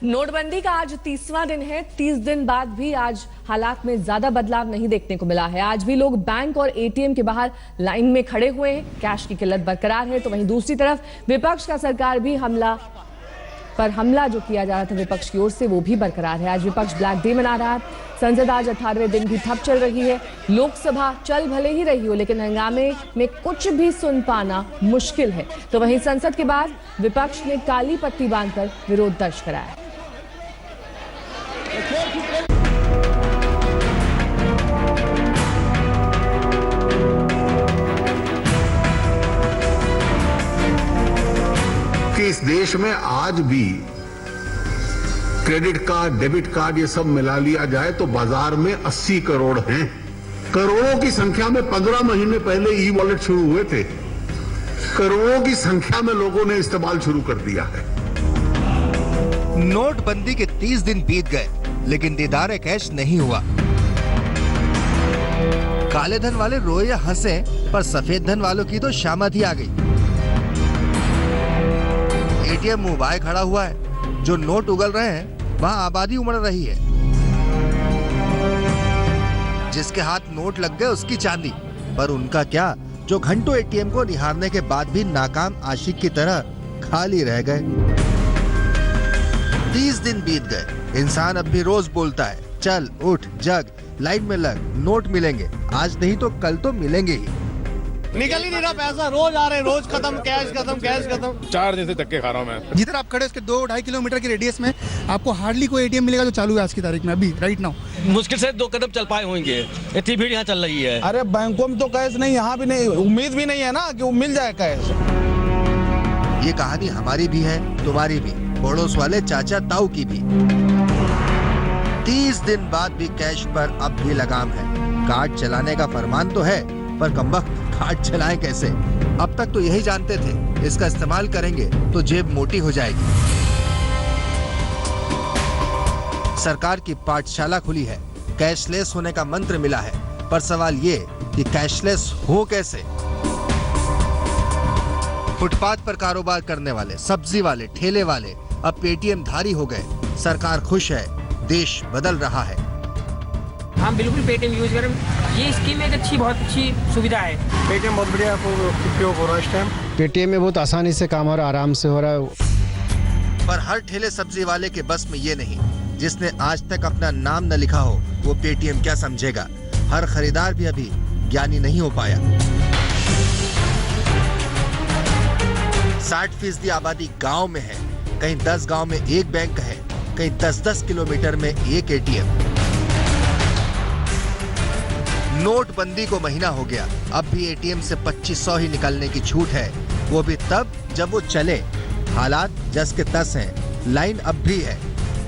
नोटबंदी का आज 30वां दिन है। 30 दिन बाद भी आज हालात में ज्यादा बदलाव नहीं देखने को मिला है। आज भी लोग बैंक और एटीएम के बाहर लाइन में खड़े हुए हैं। कैश की किल्लत बरकरार है, तो वहीं दूसरी तरफ विपक्ष का सरकार भी हमला जो किया जा रहा था विपक्ष की ओर से, वो भी बरकरार है। आज विपक्ष ब्लैक डे मना रहा है। संसद आज 18वें दिन भी ठप चल रही है। लोकसभा चल भले ही रही हो, लेकिन हंगामे में कुछ भी सुन पाना मुश्किल है। तो वहीं संसद के बाद विपक्ष ने काली पट्टी बांधकर विरोध दर्ज कराया। कि इस देश में आज भी क्रेडिट कार्ड, डेबिट कार्ड ये सब मिला लिया जाए तो बाजार में 80 करोड़ हैं। करोड़ों की संख्या में 15 महीने पहले ई वॉलेट शुरू हुए थे। करोड़ों की संख्या में लोगों ने इस्तेमाल शुरू कर दिया है। नोटबंदी के 30 दिन बीत गए, लेकिन दीदार कैश नहीं हुआ। काले धन वाले रोए या हंसे, पर सफेद धन वालों की तो शामत ही आ गई। एटीएम मुंह बाय खड़ा हुआ है। जो नोट उगल रहे हैं, वहाँ आबादी उमड़ रही है। जिसके हाथ नोट लग गए उसकी चांदी, पर उनका क्या, जो घंटों एटीएम को निहारने के बाद भी नाकाम आशिक की तरह खाली रह गए। 30 दिन बीत गए। इंसान अब भी रोज बोलता है, चल उठ जग, लाइन में लग, नोट मिलेंगे, आज नहीं तो कल तो मिलेंगे ही। निकल ही नहीं रहा पैसा, रोज आ रहे, रोज खत्म, कैश खत्म, कैश खत्म। 4 दिन से धक्के खा रहा हूँ मैं। जिधर आप खड़े उसके 2-2.5 किलोमीटर के रेडियस में आपको हार्डली कोई एटीएम मिलेगा जो चालू है आज की तारीख में, अभी राइट नाउ। मुश्किल से 2 कदम चल पाए होंगे, इतनी भीड़ यहाँ चल रही है। अरे बैंकों में तो कैश नहीं, यहाँ भी नहीं, उम्मीद भी नहीं है ना कि वो मिल जाए कैश। ये कहानी हमारी भी है, तुम्हारी भी, पड़ोस वाले चाचा ताऊ की भी। 30 दिन बाद भी कैश पर अब भी लगाम है। कार्ड चलाने का फरमान तो है, पर कमबख्त कार्ड चलाएं कैसे? अब तक तो यही जानते थे, इसका इस्तेमाल करेंगे तो जेब मोटी हो जाएगी। सरकार की पाठशाला खुली है, कैशलेस होने का मंत्र मिला है, पर सवाल ये कि कैशलेस हो कैसे? फुटपाथ पर कारोबार करने वाले, सब्जी वाले, ठेले वाले अब पेटीएम धारी हो गए। सरकार खुश है, देश बदल रहा है। हम बिल्कुल पेटीएम यूज करें, ये स्कीम एक बहुत अच्छी सुविधा है। पेटीएम बहुत बढ़िया उपयोग हो रहा है इस टाइम। पेटीएम में बहुत आसानी से काम हो रहा है, आराम से हो रहा है। पर हर ठेले सब्जी वाले के बस में ये नहीं। जिसने आज तक अपना नाम न लिखा हो, वो पेटीएम क्या समझेगा? हर खरीदार भी अभी ज्ञानी नहीं हो पाया। 60% आबादी गांव में है। कहीं 10 गांव में एक बैंक है, कहीं 10-10 किलोमीटर में एक एटीएम। नोटबंदी को महीना हो गया, अब भी एटीएम से 2500 ही निकालने की छूट है, वो भी तब जब वो चले। हालात जस के तस हैं, लाइन अब भी है।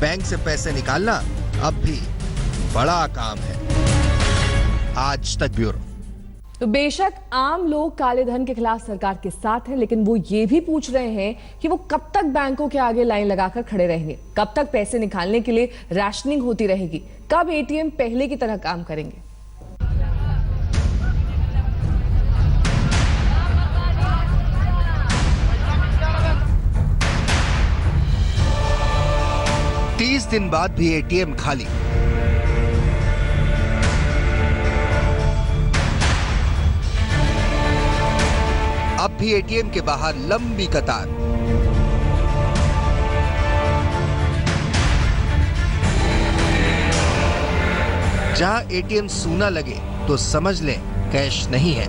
बैंक से पैसे निकालना अब भी बड़ा काम है। आज तक ब्यूरो। तो बेशक आम लोग काले धन के खिलाफ सरकार के साथ हैं, लेकिन वो ये भी पूछ रहे हैं कि वो कब तक बैंकों के आगे लाइन लगाकर खड़े रहेंगे, कब तक पैसे निकालने के लिए राशनिंग होती रहेगी, कब एटीएम पहले की तरह काम करेंगे। तीस दिन बाद भी एटीएम खाली। अब भी एटीएम के बाहर लंबी कतार। जहां एटीएम सूना लगे तो समझ लें कैश नहीं है।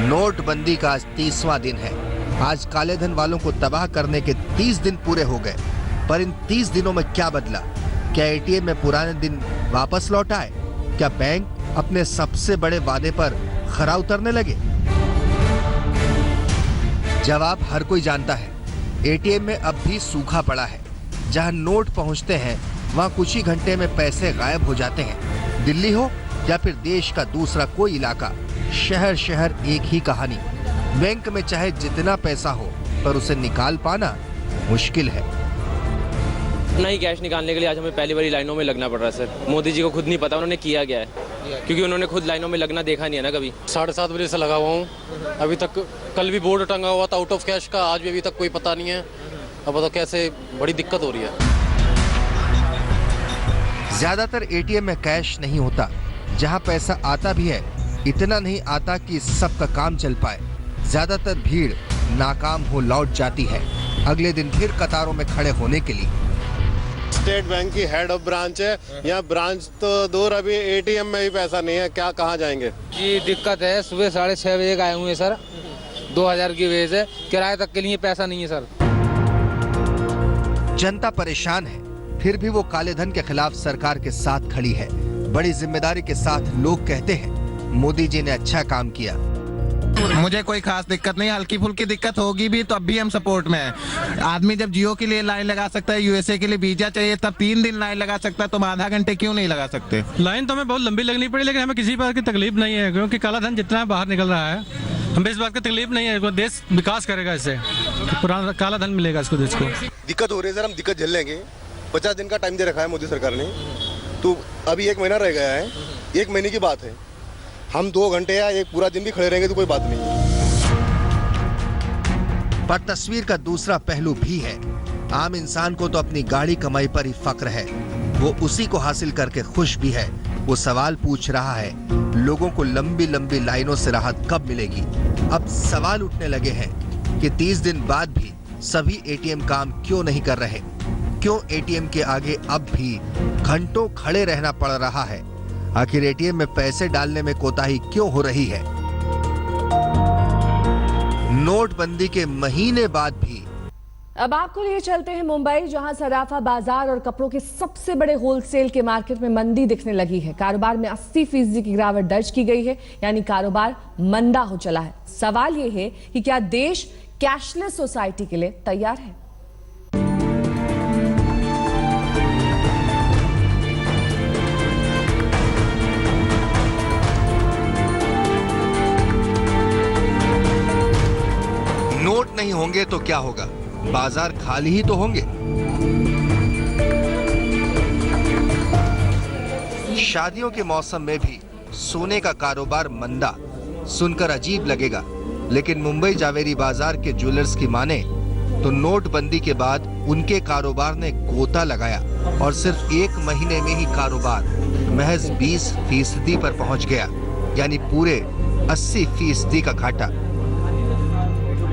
नोटबंदी का आज 30वां दिन है। आज काले धन वालों को तबाह करने के 30 दिन पूरे हो गए, पर इन 30 दिनों में क्या बदला? क्या एटीएम में पुराने दिन वापस लौट आए? क्या बैंक अपने सबसे बड़े वादे पर खरा उतरने लगे? जवाब हर कोई जानता है। एटीएम में अब भी सूखा पड़ा है। जहां नोट पहुंचते हैं, वहां कुछ ही घंटे में पैसे गायब हो जाते हैं। दिल्ली हो या फिर देश का दूसरा कोई इलाका, शहर शहर एक ही कहानी। बैंक में चाहे जितना पैसा हो, पर उसे निकाल पाना मुश्किल है। नहीं, कैश निकालने के लिए आज हमें पहली बारी लाइनों में लगना पड़ रहा है सर। मोदी जी को खुद नहीं पता उन्होंने किया क्या है। क्योंकि उन्होंने खुद लाइनों में लगना देखा नहीं है ना कभी। 7:30 बजे से लगा हुआ हूँ अभी तक। कल भी बोर्ड टंगा हुआ था आउट ऑफ कैश का, आज भी अभी तक कोई पता नहीं है। अब बताओ कैसे, बड़ी दिक्कत हो रही है। ज्यादातर एटीएम में कैश नहीं होता, जहां पैसा आता भी है इतना नहीं आता कि सबका काम चल पाए। ज्यादातर भीड़ नाकाम हो लौट जाती है अगले दिन फिर कतारों में खड़े होने के लिए। स्टेट बैंक की हेड ऑफ ब्रांच है, यहाँ ब्रांच तो दूर, अभी एटीएम में भी पैसा नहीं है, क्या कहाँ जाएंगे जी। दिक्कत है, सुबह 6:30 बजे आए हुए सर, 2000 की वजह से किराए तक के लिए पैसा नहीं है सर। जनता परेशान है, फिर भी वो काले धन के खिलाफ सरकार के साथ खड़ी है। बड़ी जिम्मेदारी के साथ लोग कहते हैं मोदी जी ने अच्छा काम किया। मुझे कोई खास दिक्कत नहीं, हल्की फुल्की दिक्कत होगी भी तो अब भी हम सपोर्ट में हैं। आदमी जब जियो के लिए लाइन लगा सकता है, यूएसए के लिए वीजा चाहिए तब 3 दिन लाइन लगा सकता है, तो हम आधा घंटे क्यों नहीं लगा सकते? लाइन तो हमें बहुत लंबी लगनी पड़ी, लेकिन हमें किसी बात की तकलीफ नहीं है, क्योंकि काला धन जितना बाहर निकल रहा है हमें इस बात की तकलीफ नहीं है। देश विकास करेगा इससे, पुराना काला धन मिलेगा इसको, देश को। दिक्कत हो रही है सर, हम दिक्कत झेल लेंगे। 50 दिन का टाइम दे रखा है मोदी सरकार ने, तो अभी 1 महीना रह गया है। 1 महीने की बात है, हम 2 घंटे या एक पूरा दिन भी खड़े रहेंगे तो कोई बात नहीं है। पर तस्वीर का दूसरा पहलू भी है। आम इंसान को तो अपनी गाड़ी कमाई पर ही फक्र है, वो उसी को हासिल करके खुश भी है। वो सवाल पूछ रहा है, लोगों को लंबी लंबी लाइनों से राहत कब मिलेगी? अब सवाल उठने लगे हैं कि 30 दिन बाद भी सभी एटीएम काम क्यों नहीं कर रहे? क्यों एटीएम के आगे अब भी घंटों खड़े रहना पड़ रहा है? आखिर एटीएम में पैसे डालने में कोताही क्यों हो रही है? नोटबंदी के महीने बाद भी। अब आपको लिए चलते हैं मुंबई, जहां सराफा बाजार और कपड़ों के सबसे बड़े होलसेल के मार्केट में मंदी दिखने लगी है। कारोबार में 80% की गिरावट दर्ज की गई है, यानी कारोबार मंदा हो चला है। सवाल यह है कि क्या देश कैशलेस सोसाइटी के लिए तैयार है? नोट नहीं होंगे तो क्या होगा? बाजार खाली ही तो होंगे। शादियों के मौसम में भी सोने का कारोबार मंदा सुनकर अजीब लगेगा, लेकिन मुंबई जावेरी बाजार के ज्वेलर्स की माने तो नोटबंदी के बाद उनके कारोबार ने गोता लगाया और सिर्फ 1 महीने में ही कारोबार महज 20% पर पहुंच गया, यानी पूरे 80% का घाटा।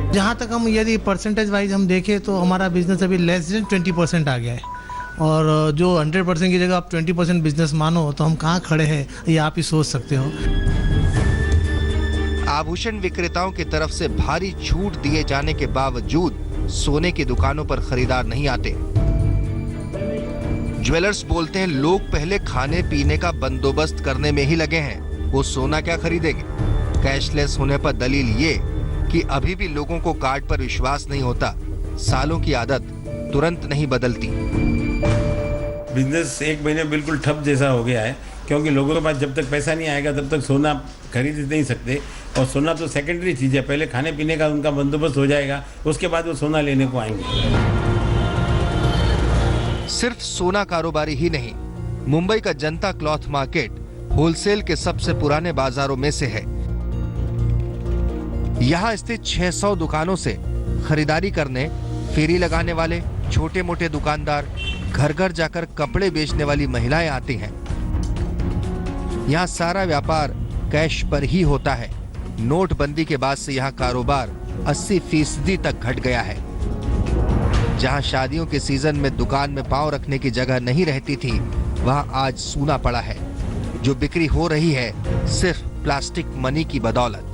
जहाँ तक हम यदि परसेंटेज वाइज हम देखें तो हमारा बिजनेस अभी लेस देन 20% आ गया है, और जो 100% की जगह आप 20% बिजनेस मानो तो हम कहाँ खड़े हैं ये आप ही सोच सकते हो। आभूषण विक्रेताओं की तरफ से भारी छूट दिए जाने के बावजूद सोने की दुकानों पर खरीदार नहीं आते। ज्वेलर्स बोलते हैं लोग पहले खाने पीने का बंदोबस्त करने में ही लगे हैं, वो सोना क्या खरीदेंगे। कैशलेस होने पर दलील ये कि अभी भी लोगों को कार्ड पर विश्वास नहीं होता। सालों की आदत तुरंत नहीं बदलती। बिजनेस 1 महीने बिल्कुल ठप जैसा हो गया है, क्योंकि लोगों के पास जब तक पैसा नहीं आएगा तब तक सोना खरीद नहीं सकते, और सोना तो सेकेंडरी चीज़ है। पहले खाने पीने का उनका बंदोबस्त हो जाएगा, उसके बाद वो सोना लेने को आएंगे। सिर्फ सोना कारोबारी ही नहीं, मुंबई का जनता क्लॉथ मार्केट होलसेल के सबसे पुराने बाजारों में से है। यहाँ स्थित 600 दुकानों से खरीदारी करने फेरी लगाने वाले छोटे मोटे दुकानदार, घर घर जाकर कपड़े बेचने वाली महिलाएं आती हैं। यहाँ सारा व्यापार कैश पर ही होता है। नोटबंदी के बाद से यहाँ कारोबार 80% तक घट गया है। जहाँ शादियों के सीजन में दुकान में पांव रखने की जगह नहीं रहती थी, वहाँ आज सूना पड़ा है। जो बिक्री हो रही है सिर्फ प्लास्टिक मनी की बदौलत।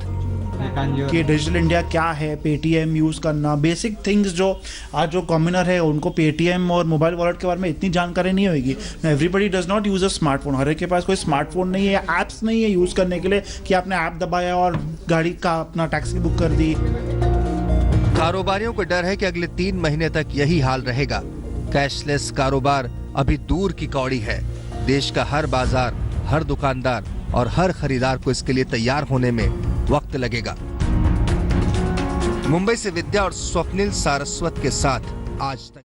कि डिजिटल इंडिया क्या है, पेटीएम यूज़ करना, बेसिक थिंग्स जो आज जो कॉमनर है उनको पेटीएम और मोबाइल वॉलेट के बारे में इतनी जानकारी नहीं होगी। Everybody does not use a smartphone. हर एक के पास कोई स्मार्टफोन नहीं है, ऐप्स नहीं है यूज़ करने के लिए कि आपने ऐप दबाया और गाड़ी का अपना टैक्सी बुक कर दी। कारोबारियों को डर है कि अगले 3 महीने तक यही हाल रहेगा। कैशलेस कारोबार अभी दूर की कौड़ी है। देश का हर बाजार, हर दुकानदार और हर खरीदार को इसके लिए तैयार होने में वक्त लगेगा। मुंबई से विद्या और स्वप्निल सारस्वत के साथ आज तक।